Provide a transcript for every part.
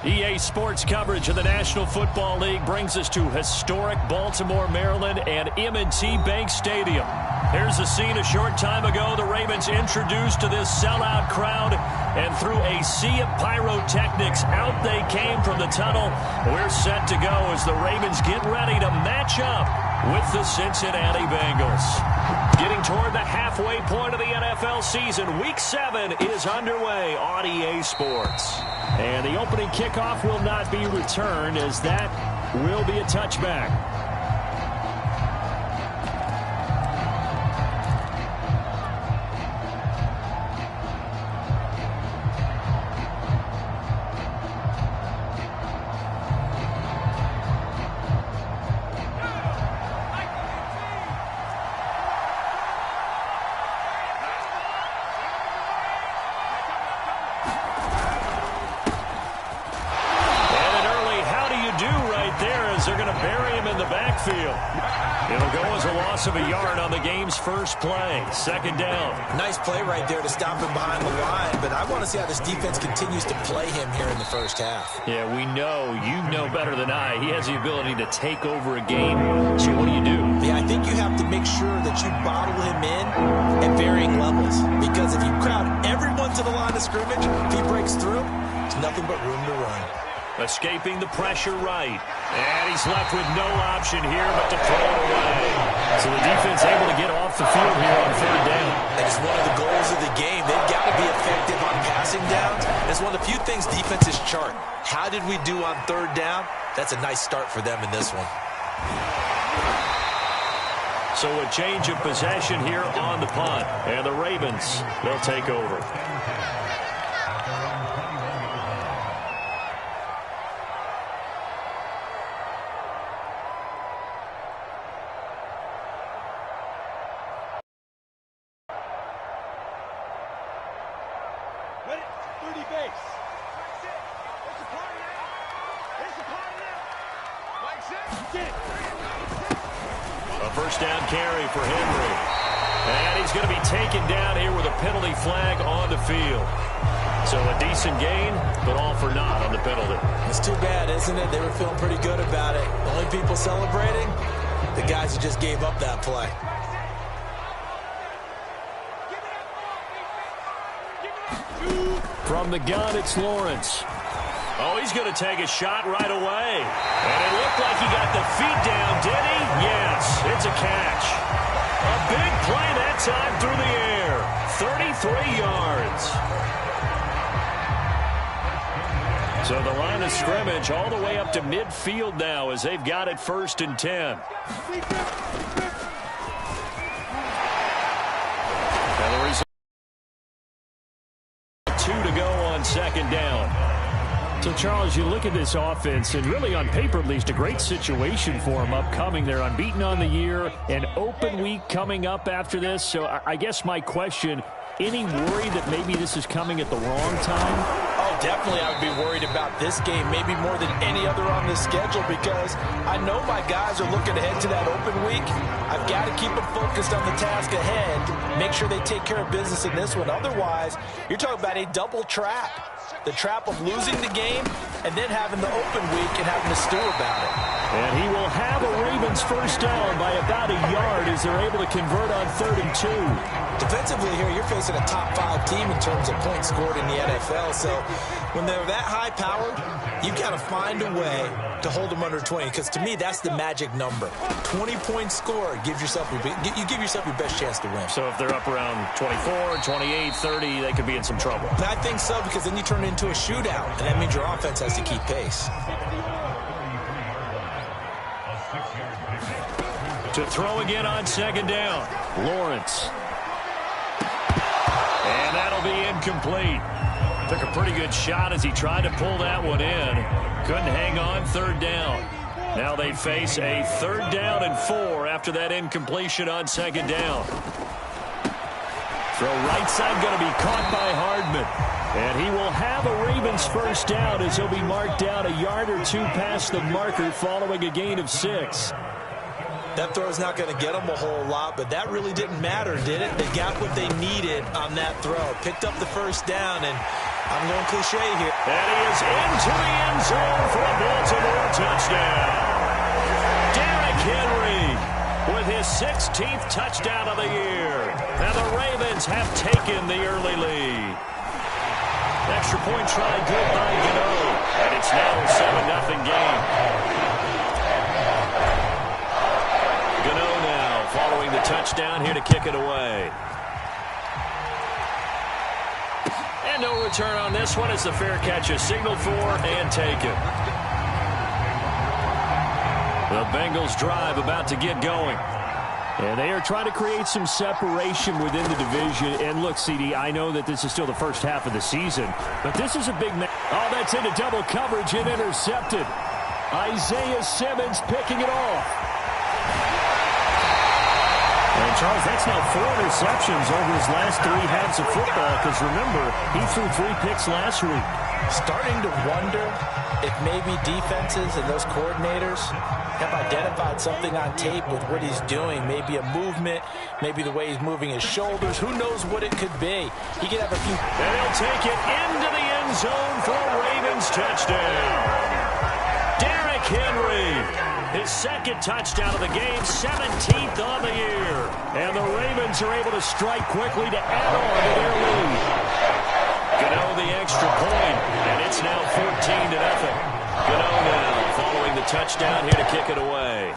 EA Sports coverage of the National Football League brings us to historic Baltimore, Maryland, and M&T Bank Stadium. Here's a scene a short time ago. The Ravens introduced to this sellout crowd, and through a sea of pyrotechnics, out they came from the tunnel. We're set to go as the Ravens get ready to match up with the Cincinnati Bengals. Getting toward the halfway point of the NFL season, Week 7 is underway on EA Sports. And the opening kickoff will not be returned, as that will be a touchback. It'll go as a loss of a yard on the game's first play. Second down. Nice play right there to stop him behind the line, but I want to see how this defense continues to play him here in the first half. Yeah, we know, you know better than I, he has the ability to take over a game. So what do you do? Yeah, I think you have to make sure that you bottle him in at varying levels, because if you crowd everyone to the line of scrimmage, if he breaks through, there's nothing but room to run. Escaping the pressure right. And he's left with no option here but to throw it away. So the defense able to get off the field here on third down. That is one of the goals of the game. They've got to be effective on passing downs. It's one of the few things defenses chart. How did we do on third down? That's a nice start for them in this one. So a change of possession here on the punt. And the Ravens, they'll take over. A first down carry for Henry. And he's going to be taken down here with a penalty flag on the field. So a decent gain, but all for naught on the penalty. It's too bad, isn't it? They were feeling pretty good about it. The only people celebrating, the guys who just gave up that play. From the gun, it's Lawrence. Oh, he's going to take a shot right away. And it looked like he got the feet down, did he? Yes, it's a catch. A big play that time through the air. 33 yards. So the line of scrimmage all the way up to midfield now as they've got it 1st and 10. And the result, 2 to go on second down. So, Charles, you look at this offense, and really on paper at least, a great situation for them upcoming. They're unbeaten on the year, an open week coming up after this. So I guess my question, any worry that maybe this is coming at the wrong time? Oh, definitely I would be worried about this game, maybe more than any other on this schedule, because I know my guys are looking ahead to that open week. I've got to keep them focused on the task ahead, make sure they take care of business in this one. Otherwise, you're talking about a double trap. The trap of losing the game and then having the open week and having to stew about it. And he will have a Ravens first down by about a yard as they're able to convert on 3rd and 2. Defensively here, you're facing a top 5 team in terms of points scored in the NFL. So when they're that high-powered, you've got to find a way to hold them under 20, because to me, that's the magic number. 20 points scored gives yourself you give yourself your best chance to win. So if they're up around 24, 28, 30, they could be in some trouble. I think so, because then you turn it into a shootout, and that means your offense has to keep pace. To throw again on second down, Lawrence. And that'll be incomplete. Took a pretty good shot as he tried to pull that one in. Couldn't hang on, 3rd down. Now they face a 3rd down and 4 after that incompletion on second down. Throw right side going to be caught by Hardman. And he will have a Ravens first down as he'll be marked down a yard or 2 past the marker following a gain of 6. That throw's not going to get them a whole lot, but that really didn't matter, did it? They got what they needed on that throw. Picked up the first down, and I'm going cliche here. And he is into the end zone for a Baltimore touchdown. Derrick Henry with his 16th touchdown of the year. And the Ravens have taken the early lead. Extra point try good by Gano. And it's now a 7-0 game. Gano now following the touchdown here to kick it away. And no return on this one as the fair catch is signaled for and taken. The Bengals drive about to get going. And they are trying to create some separation within the division. And look, CD, I know that this is still the first half of the season, but this is a big match. Oh, that's into double coverage and intercepted. Isaiah Simmons picking it off. And Charles, that's now 4 interceptions over his last 3 halves of football, because remember, he threw 3 picks last week. Starting to wonder if maybe defenses and those coordinators have identified something on tape with what he's doing. Maybe a movement, maybe the way he's moving his shoulders. Who knows what it could be? He could have a few. And he'll take it into the end zone for a Ravens touchdown. Derrick Henry, his 2nd touchdown of the game, 17th on the year. And the Ravens are able to strike quickly to add on to their lead. Gano the extra point, and it's now 14-0. Gano now following the touchdown here to kick it away.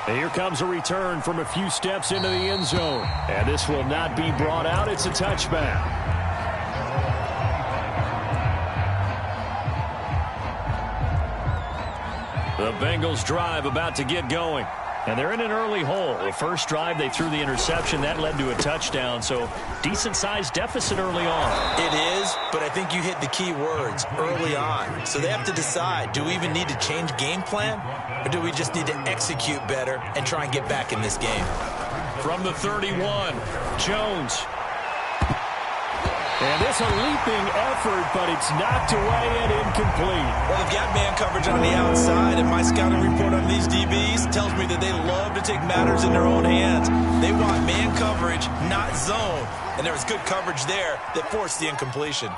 And here comes a return from a few steps into the end zone. And this will not be brought out. It's a touchback. The Bengals drive about to get going. And they're in an early hole. The first drive, they threw the interception. That led to a touchdown, so decent-sized deficit early on. It is, but I think you hit the key words, early on. So they have to decide, do we even need to change game plan, or do we just need to execute better and try and get back in this game? From the 31, Jones. And it's a leaping effort, but it's knocked away and incomplete. Well, they've got man coverage on the outside, and my scouting report on these DBs tells me that they love to take matters in their own hands. They want man coverage, not zone. And there was good coverage there that forced the incompletion.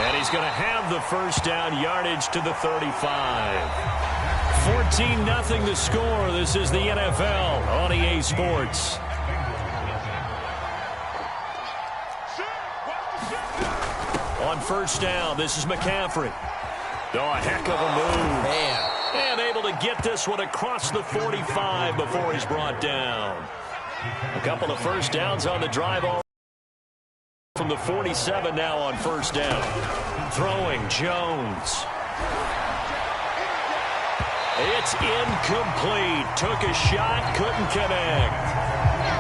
And he's going to have the first down, yardage to the 35. 14-0 the score. This is the NFL on EA Sports. On first down, this is McCaffrey. Oh, a heck of a move. Man. And able to get this one across the 45 before he's brought down. A couple of first downs on the drive from the 47 now on first down. Throwing Jones. It's incomplete. Took a shot, couldn't connect.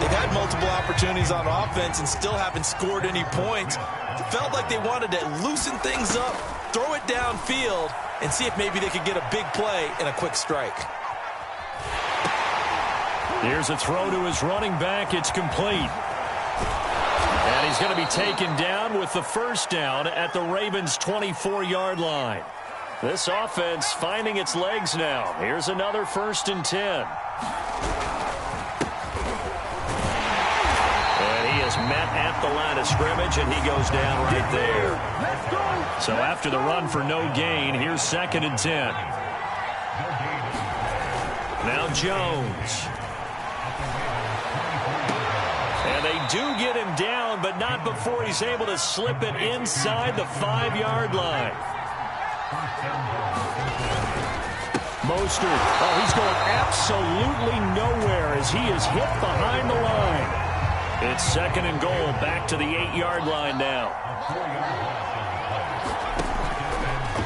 They've had multiple opportunities on offense and still haven't scored any points. It felt like they wanted to loosen things up, throw it downfield, and see if maybe they could get a big play and a quick strike. Here's a throw to his running back. It's complete. And he's going to be taken down with the first down at the Ravens' 24-yard line. This offense finding its legs now. Here's another 1st and 10. Met at the line of scrimmage, and he goes down right there. So after the run for no gain, here's 2nd and 10. Now Jones. And they do get him down, but not before he's able to slip it inside the 5-yard line. Mostert. Oh, he's going absolutely nowhere as he is hit behind the line. It's 2nd and goal, back to the 8-yard line now.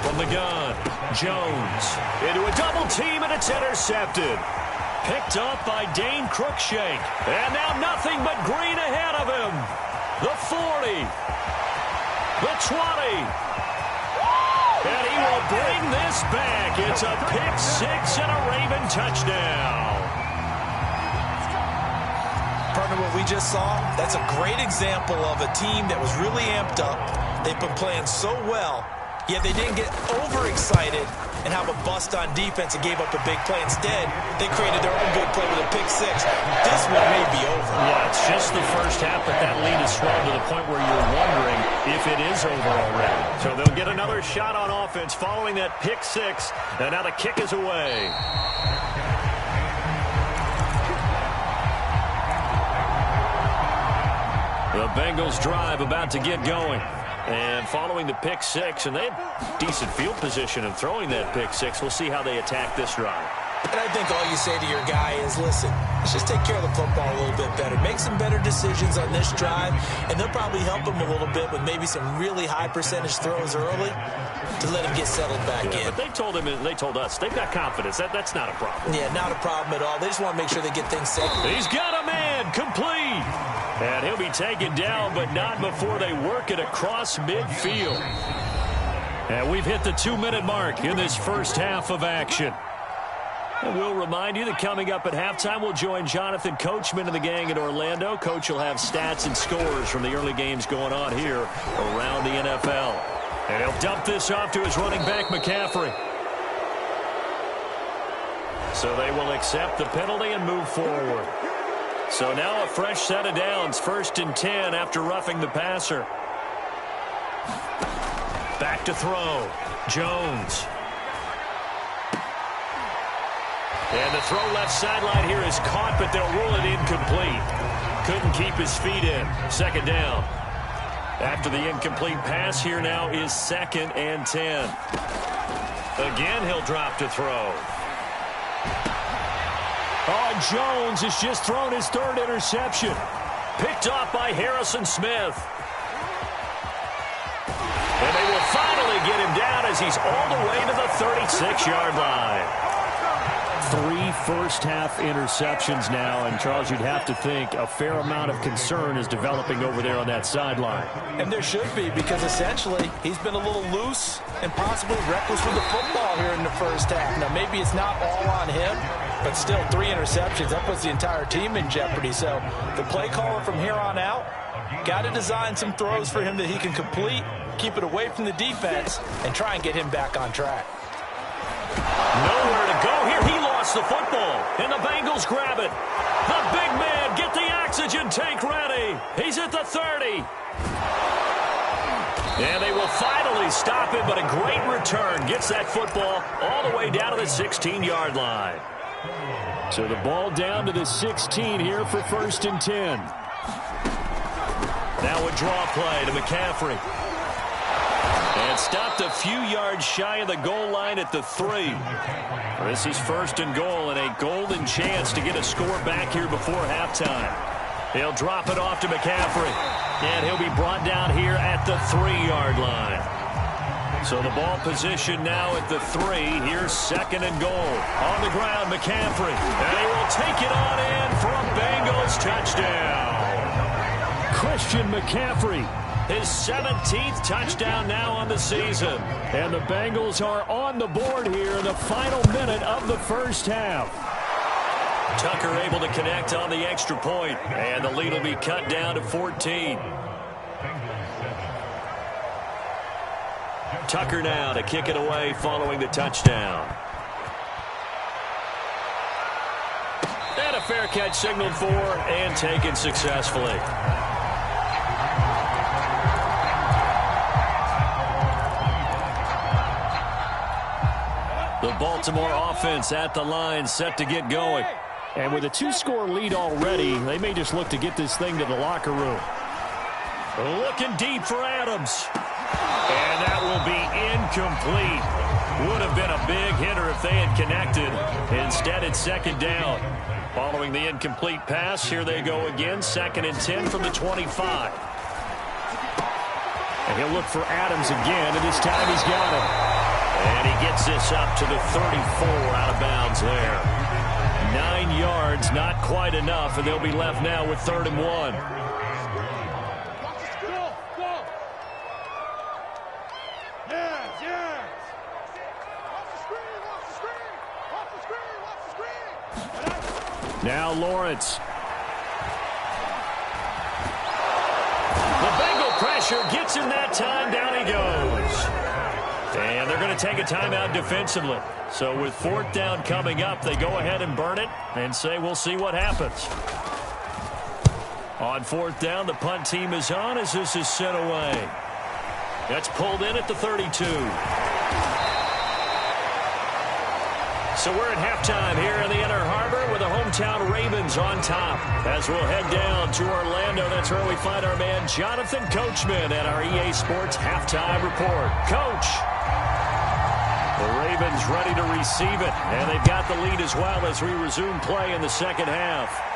From the gun, Jones into a double team, and it's intercepted. Picked up by Dane Cruikshank. And now nothing but green ahead of him. The 40. The 20. And he will bring this back. It's a pick 6 and a Raven touchdown. Partner, what we just saw, that's a great example of a team that was really amped up. They've been playing so well, Yeah, they didn't get overexcited and have a bust on defense and gave up a big play. Instead, they created their own big play with a pick six. This one may be over. Yeah, it's just the first half, but that lead has swelled to the point where you're wondering if it is over already. So they'll get another shot on offense following that pick six, and now the kick is away. The Bengals drive about to get going. And following the pick six, and they had decent field position in throwing that pick six. We'll see how they attack this drive. And I think all you say to your guy is, listen, let's just take care of the football a little bit better. Make some better decisions on this drive, and they'll probably help him a little bit with maybe some really high percentage throws early to let him get settled back in. But they told him, and they told us, they've got confidence. That's not a problem. Yeah, not a problem at all. They just want to make sure they get things set. He's got a man, complete. And he'll be taken down, but not before they work it across midfield. And we've hit the 2-minute mark in this first half of action. And we'll remind you that coming up at halftime, we'll join Jonathan Coachman and the gang in Orlando. Coach will have stats and scores from the early games going on here around the NFL. And he'll dump this off to his running back, McCaffrey. So they will accept the penalty and move forward. So now a fresh set of downs, 1st and 10 after roughing the passer. Back to throw. Jones. And the throw left sideline here is caught, but they'll rule it incomplete. Couldn't keep his feet in. 2nd down. After the incomplete pass, here now is 2nd and 10. Again, he'll drop to throw. Oh, Jones has just thrown his 3rd interception. Picked off by Harrison Smith. And they will finally get him down as he's all the way to the 36-yard line. 3 first-half interceptions now, and Charles, you'd have to think a fair amount of concern is developing over there on that sideline. And there should be, because essentially he's been a little loose and possibly reckless with the football here in the first half. Now, maybe it's not all on him, but still 3 interceptions. That puts the entire team in jeopardy. So the play caller from here on out got to design some throws for him that he can complete, keep it away from the defense, and try and get him back on track. Nowhere to go here. He lost the football, and the Bengals grab it. The big man, get the oxygen tank ready. He's at the 30. And they will finally stop him, but a great return gets that football all the way down to the 16-yard line. So the ball down to the 16 here for 1st and 10. Now a draw play to McCaffrey. And stopped a few yards shy of the goal line at the 3. This is 1st and goal and a golden chance to get a score back here before halftime. He'll drop it off to McCaffrey. And he'll be brought down here at the 3-yard line. So the ball position now at the 3. Here's 2nd and goal. On the ground, McCaffrey. And he will take it on in for a Bengals touchdown. Christian McCaffrey. His 17th touchdown now on the season. And the Bengals are on the board here in the final minute of the first half. Tucker able to connect on the extra point. And the lead will be cut down to 14. Tucker now to kick it away following the touchdown. And a fair catch signaled for and taken successfully. The Baltimore offense at the line set to get going. And with a 2-score lead already, they may just look to get this thing to the locker room. Looking deep for Adams. And that will be incomplete. Would have been a big hitter if they had connected. Instead, it's 2nd down. Following the incomplete pass, here they go again. 2nd and 10 from the 25. And he'll look for Adams again, and this time he's got him. And he gets this up to the 34 out of bounds there. 9 yards, not quite enough, and they'll be left now with 3rd and 1. Now Lawrence. The Bengal pressure gets him that time. Down he goes. And they're going to take a timeout defensively. So with 4th down coming up, they go ahead and burn it and say we'll see what happens. On 4th down, the punt team is on as this is sent away. That's pulled in at the 32. So we're at halftime here in the Inner Harbor with the hometown Ravens on top. As we'll head down to Orlando, that's where we find our man Jonathan Coachman at our EA Sports Halftime Report. Coach, the Ravens ready to receive it, and they've got the lead as well as we resume play in the second half.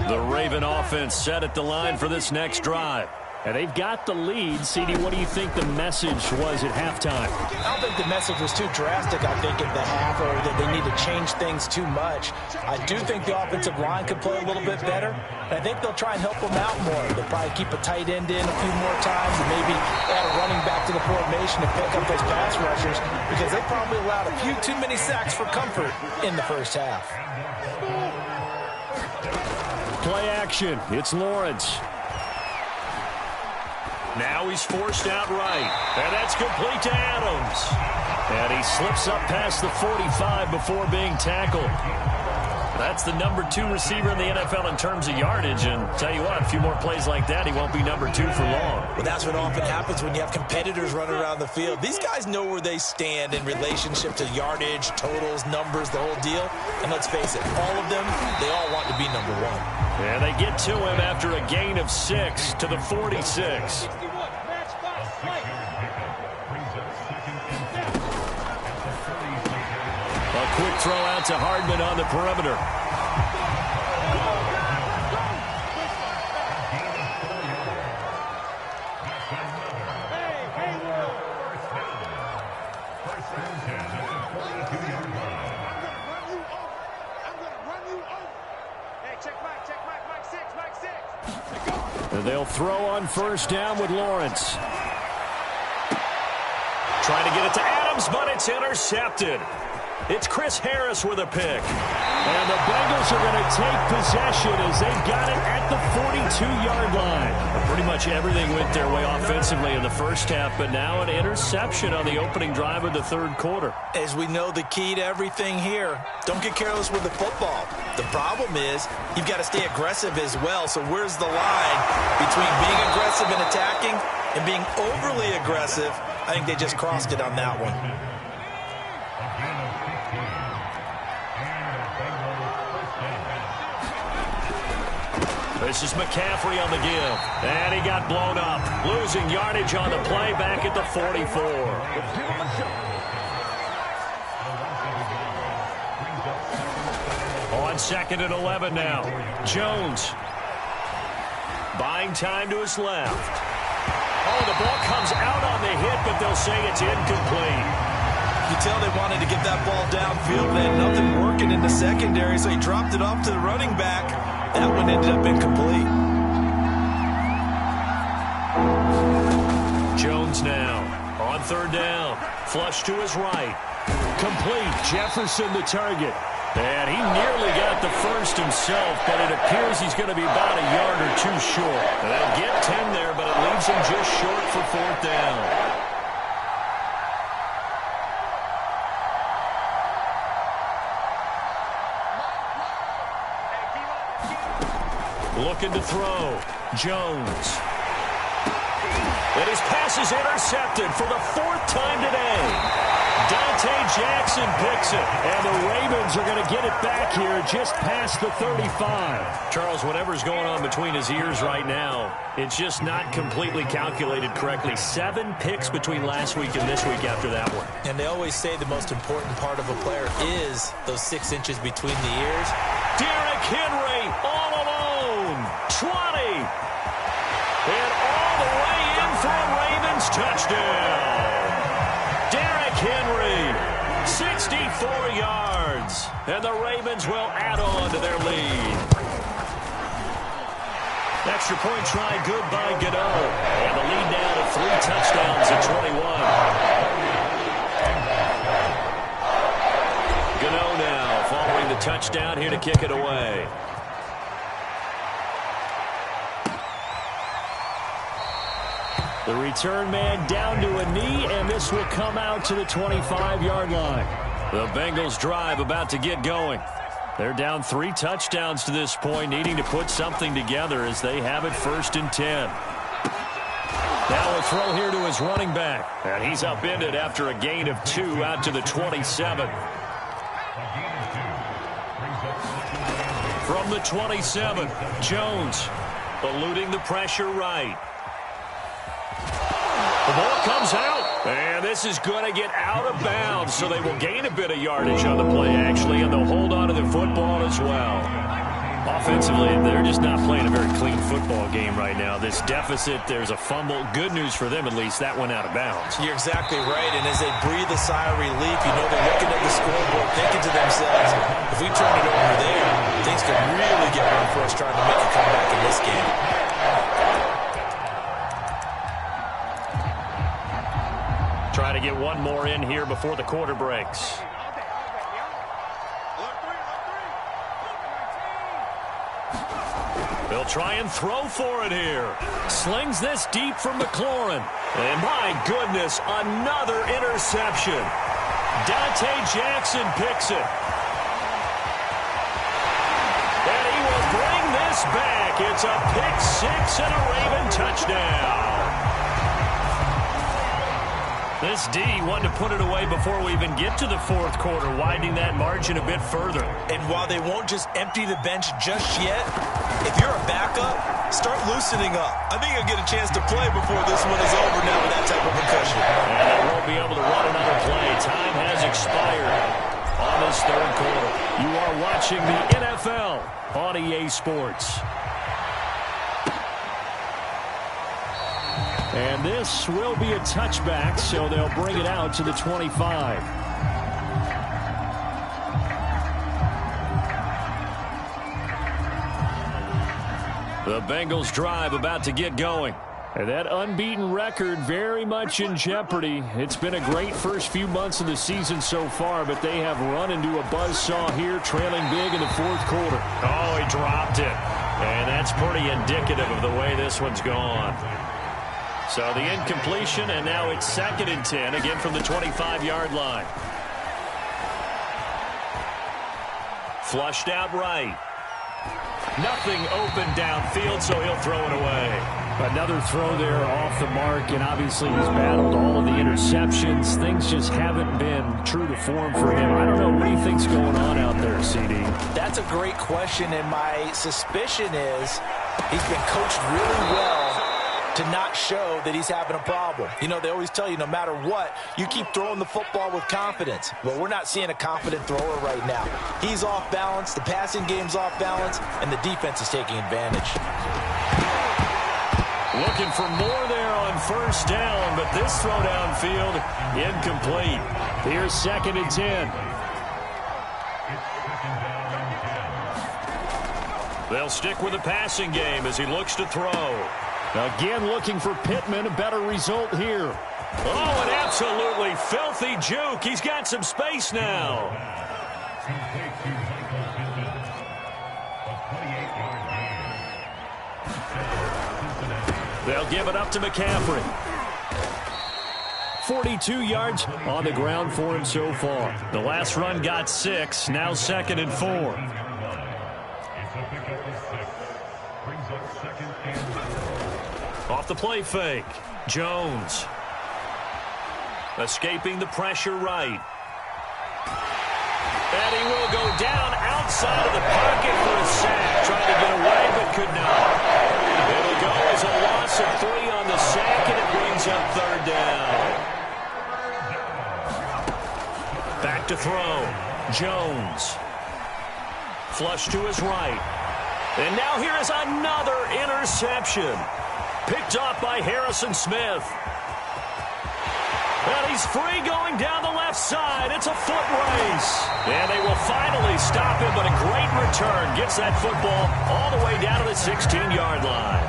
The Raven offense set at the line for this next drive. And they've got the lead. CD, what do you think the message was at halftime? I don't think the message was too drastic, I think, at the half, or that they need to change things too much. I do think the offensive line could play a little bit better. And I think they'll try and help them out more. They'll probably keep a tight end in a few more times and maybe add a running back to the formation and pick up those pass rushers, because they probably allowed a few too many sacks for comfort in the first half. Play action. It's Lawrence. Now he's forced out right. And that's complete to Adams. And he slips up past the 45 before being tackled. That's the number 2 receiver in the NFL in terms of yardage. And tell you what, a few more plays like that, he won't be number 2 for long. Well, that's what often happens when you have competitors running around the field. These guys know where they stand in relationship to yardage, totals, numbers, the whole deal. And let's face it, all of them, they all want to be number 1. And they get to him after a gain of 6 to the 46. A quick throw out to Hardman on the perimeter. And they'll throw on first down with Lawrence. Trying to get it to Adams, but it's intercepted. It's Chris Harris with a pick. And the Bengals are going to take possession as they've got it at the 42-yard line. And pretty much everything went their way offensively in the first half, but now an interception on the opening drive of the third quarter. As we know, the key to everything here, don't get careless with the football. The problem is you've got to stay aggressive as well. So where's the line between being aggressive and attacking and being overly aggressive? I think they just crossed it on that one. This is McCaffrey on the give. And he got blown up. Losing yardage on the play back at the 44. On 2nd and 11 now. Jones. Buying time to his left. Oh, the ball comes out on the hit, but they'll say it's incomplete. You tell they wanted to get that ball downfield. They had nothing working in the secondary, so he dropped it off to the running back. That one ended up incomplete. Jones now on 3rd down. Flush to his right. Complete. Jefferson the target. And he nearly got the first himself, but it appears he's going to be about a yard or 2 short. And they'll get 10 there, but it leaves him just short for 4th down. Looking to throw. Jones. And his pass is intercepted for the 4th time today. Dante Jackson picks it. And the Ravens are going to get it back here just past the 35. Charles, whatever's going on between his ears right now, it's just not completely calculated correctly. 7 picks between last week and this week after that one. And they always say the most important part of a player is those 6 inches between the ears. Derrick Henry all alone. 20. And all the way in for a Ravens touchdown. Derrick Henry, 64 yards. And the Ravens will add on to their lead. Extra point try good by Gano. And the lead now to 3 touchdowns at 21. Gano now following the touchdown. touchdown here to kick it away. The return man down to a knee, and this will come out to the 25-yard line. The Bengals drive about to get going. They're down 3 touchdowns to this point, needing to put something together as they have it 1st and 10. Now a throw here to his running back. And he's upended after a gain of 2 out to the 27. From the 27, Jones eluding the pressure right. The ball comes out, and this is going to get out of bounds, so they will gain a bit of yardage on the play, actually, and they'll hold on to the football as well. Offensively, they're just not playing a very clean football game right now. This deficit, there's a fumble. Good news for them, at least. That went out of bounds. You're exactly right, and as they breathe a sigh of relief, you know they're looking at the scoreboard, thinking to themselves, if we turn it over there, things could really get rough for us trying to make a comeback in this game. Try to get one more in here before the quarter breaks. They'll try and throw for it here. Slings this deep from McLaurin. And my goodness, another interception. Dante Jackson picks it. And he will bring this back. It's a pick 6 and a Raven touchdown. This D wanted to put it away before we even get to the 4th quarter, widening that margin a bit further. And while they won't just empty the bench just yet, if you're a backup, start loosening up. I think you'll get a chance to play before this one is over now with that type of concussion. And they won't be able to run another play. Time has expired on this 3rd quarter. You are watching the NFL on EA Sports. And this will be a touchback, so they'll bring it out to the 25. The Bengals drive about to get going. And that unbeaten record very much in jeopardy. It's been a great first few months of the season so far, but they have run into a buzzsaw here, trailing big in the 4th quarter. Oh, he dropped it. And that's pretty indicative of the way this one's gone. So the incompletion, and now it's 2nd and 10, again from the 25-yard line. Flushed out right. Nothing open downfield, so he'll throw it away. Another throw there off the mark, and obviously he's battled all of the interceptions. Things just haven't been true to form for him. I don't know, what do you think's going on out there, CD? That's a great question, and my suspicion is he's been coached really well to not show that he's having a problem. You know, they always tell you no matter what, you keep throwing the football with confidence. Well, we're not seeing a confident thrower right now. He's off balance, the passing game's off balance, and the defense is taking advantage. Looking for more there on 1st down, but this throw downfield, incomplete. Here's 2nd and 10. They'll stick with the passing game as he looks to throw. Again, looking for Pittman, a better result here. Oh, an absolutely filthy juke. He's got some space now. They'll give it up to McCaffrey. 42 yards on the ground for him so far. The last run got 6, now 2nd and 4. Off the play fake, Jones. Escaping the pressure right. And he will go down outside of the pocket for a sack. Trying to get away, but could not. It'll go as a loss of 3 on the sack, and it brings up 3rd down. Back to throw. Jones. Flush to his right. And now here is another interception. Picked off by Harrison Smith. And he's free going down the left side. It's a foot race. And they will finally stop him, but a great return. Gets that football all the way down to the 16-yard line.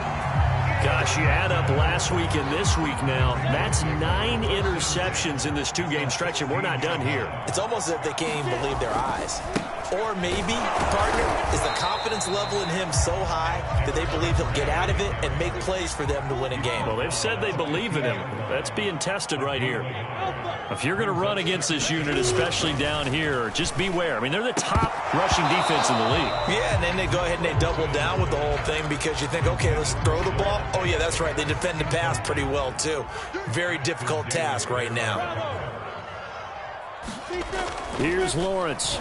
Gosh, you add up last week and this week now. That's 9 interceptions in this 2-game stretch, and we're not done here. It's almost as if they can't even believe their eyes. Or maybe, partner, is the confidence level in him so high that they believe he'll get out of it and make plays for them to win a game. Well, they've said they believe in him. That's being tested right here. If you're going to run against this unit, especially down here, just beware. I mean, they're the top rushing defense in the league. Yeah, and then they go ahead and they double down with the whole thing because you think, okay, let's throw the ball. Oh, yeah, that's right. They defend the pass pretty well, too. Very difficult task right now. Here's Lawrence.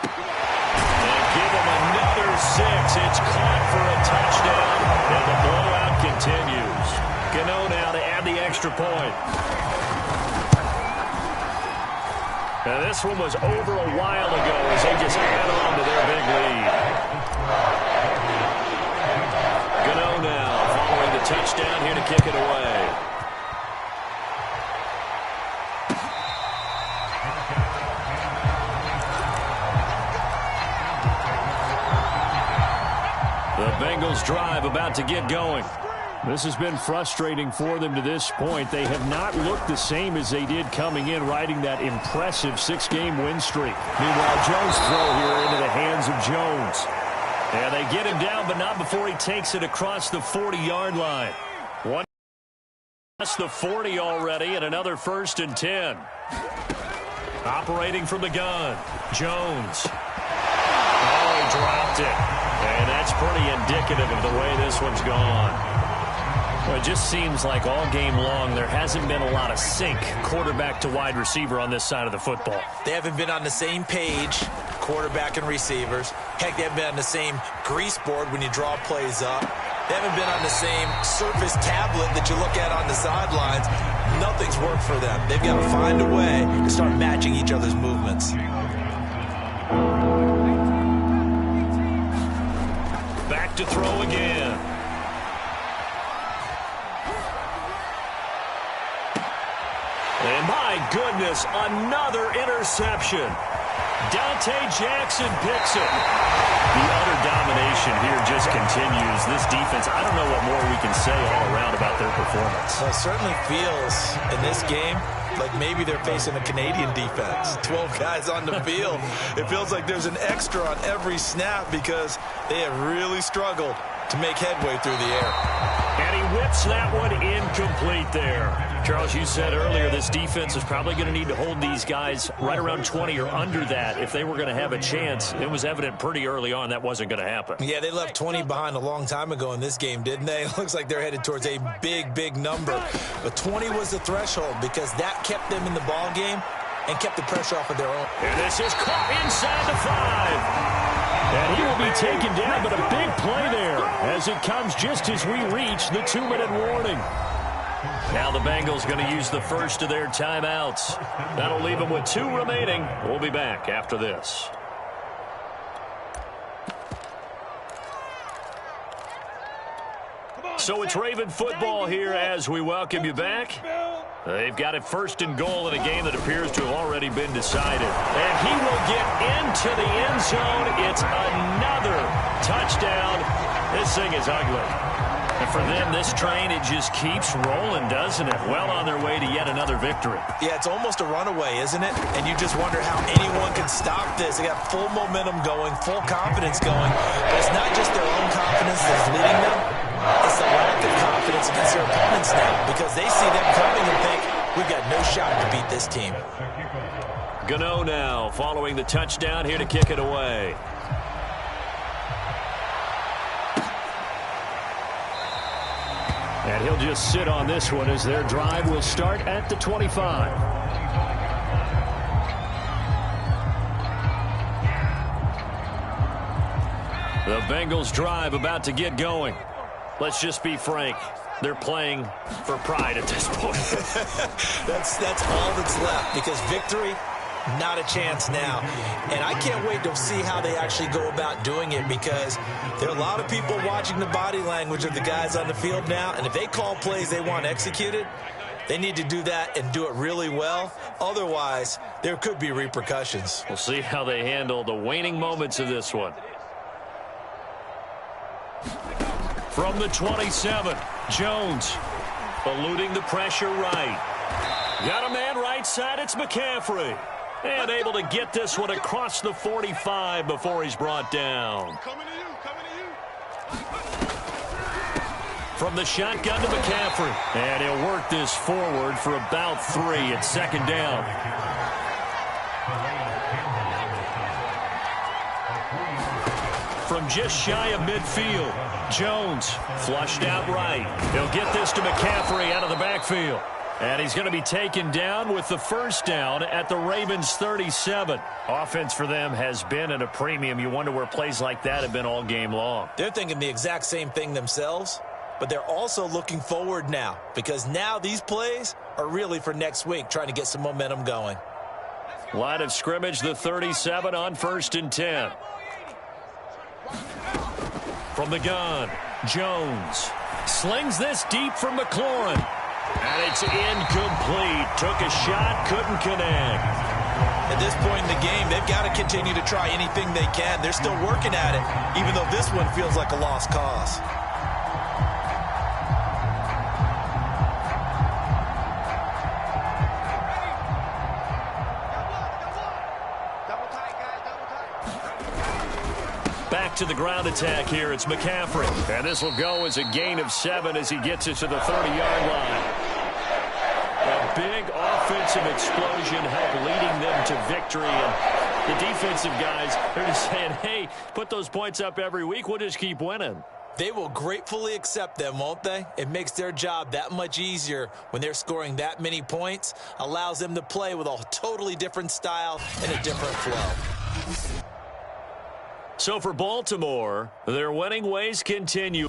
And give him another 6. It's caught for a touchdown, and the blowout continues. Gano now to add the extra point. Now this one was over a while ago as they just add on to their big lead. Gano now following the touchdown here to kick it away. The Bengals drive about to get going. This has been frustrating for them to this point. They have not looked the same as they did coming in, riding that impressive 6-game win streak. Meanwhile, Jones' throw here into the hands of Jones. And they get him down, but not before he takes it across the 40-yard line. One past the 40 already, and another 1st and 10. Operating from the gun, Jones. Oh, he dropped it. And that's pretty indicative of the way this one's gone. Well, it just seems like all game long there hasn't been a lot of sync quarterback to wide receiver on this side of the football. They haven't been on the same page, quarterback and receivers. Heck, they haven't been on the same grease board when you draw plays up. They haven't been on the same surface tablet that you look at on the sidelines. Nothing's worked for them. They've got to find a way to start matching each other's movements. Back to throw again. And my goodness, another interception. Dante Jackson picks it. The utter domination here just continues. This defense, I don't know what more we can say all around about their performance. Well, it certainly feels in this game like maybe they're facing a Canadian defense. 12 guys on the field. It feels like there's an extra on every snap because they have really struggled to make headway through the air. And he whips that one incomplete there. Charles, you said earlier this defense is probably going to need to hold these guys right around 20 or under that if they were going to have a chance. It was evident pretty early on that wasn't going to happen. Yeah, they left 20 behind a long time ago in this game, didn't they? It looks like they're headed towards a big, big number. But 20 was the threshold because that kept them in the ball game and kept the pressure off of their own. And this is caught inside the 5. And he will be taken down, but a big play there as it comes just as we reach the 2-minute warning. Now the Bengals going to use the first of their timeouts. That'll leave them with 2 remaining. We'll be back after this. So it's Raven football here as we welcome you back. They've got it 1st and goal in a game that appears to have already been decided. And he will get into the end zone. It's another touchdown. This thing is ugly. And for them, this train, it just keeps rolling, doesn't it? Well on their way to yet another victory. Yeah, it's almost a runaway, isn't it? And you just wonder how anyone can stop this. They got full momentum going, full confidence going. But it's not just their own confidence that's leading them. It's the lack of confidence against their opponents now because they see them coming and think, we've got no shot to beat this team. Gano now following the touchdown here to kick it away. And he'll just sit on this one as their drive will start at the 25. The Bengals drive about to get going. Let's just be frank. They're playing for pride at this point. That's all that's left because victory, not a chance now. And I can't wait to see how they actually go about doing it because there are a lot of people watching the body language of the guys on the field now. And if they call plays they want executed, they need to do that and do it really well. Otherwise, there could be repercussions. We'll see how they handle the waning moments of this one. From the 27, Jones eluding the pressure right. Got a man right side, it's McCaffrey. And able to get this one across the 45 before he's brought down. From the shotgun to McCaffrey. And he'll work this forward for about 3. It's second down. From just shy of midfield, Jones flushed out right. He'll get this to McCaffrey out of the backfield. And he's going to be taken down with the first down at the Ravens' 37. Offense for them has been at a premium. You wonder where plays like that have been all game long. They're thinking the exact same thing themselves, but they're also looking forward now because now these plays are really for next week, trying to get some momentum going. Line of scrimmage, the 37 on 1st and 10. From the gun, Jones slings this deep from McLaurin. And it's incomplete. Took a shot, couldn't connect. At this point in the game, they've got to continue to try anything they can. They're still working at it, even though this one feels like a lost cause. Back to the ground attack here. It's McCaffrey. And this will go as a gain of 7 as he gets it to the 30-yard line. A big offensive explosion helped leading them to victory. And the defensive guys, they're just saying, hey, put those points up every week. We'll just keep winning. They will gratefully accept them, won't they? It makes their job that much easier when they're scoring that many points. Allows them to play with a totally different style and a different flow. So for Baltimore, their winning ways continue.